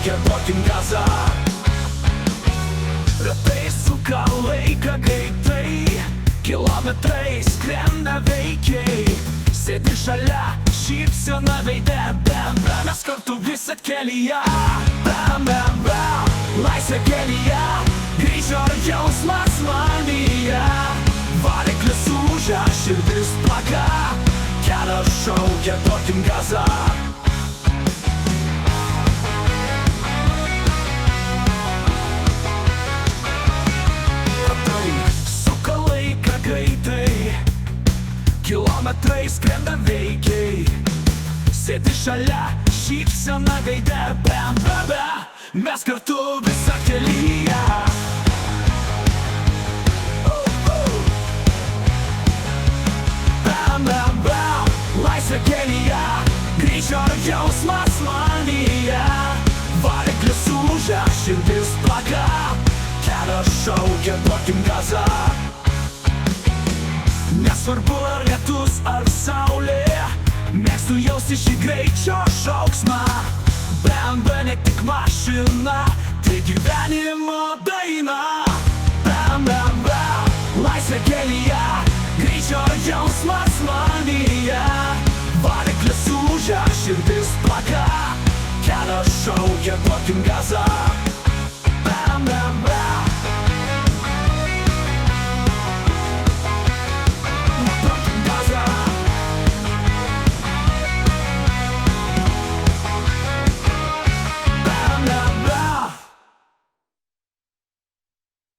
šaukia duokim gazą. Ratai suka laiką greitai, kilometrai skrenda veikiai. Sėdi šalia, šypsena veide, bam, bam, mes kartu visad kelyje. Bam, bam, bam, laisvė kelyje, greičio jausmas manyje. Variklis ūžia, širdis plaka, kelias šaukia duokim gazą. Kilometrai skrenda veikiai, sėdi šalia, šypsena veide, bam, bam, bam, mes kartu visą kelyje. Bam, bam, bam, laisvė kelyje, greičio jausmas manyje. Variklis ūžia, širdis plaka, kelias šaukia duokim gazą. Nesvarbu ar lietus ar saulė, mėgstu jausti šį greičio šauksmą. BMW ne tik mašina, tai gyvenimo daina. Bam, bam, bam, laisvė kelyje, greičio jausmas manyje. Variklis ūžia, širdis plaka, kelias šaukia duokim gazą.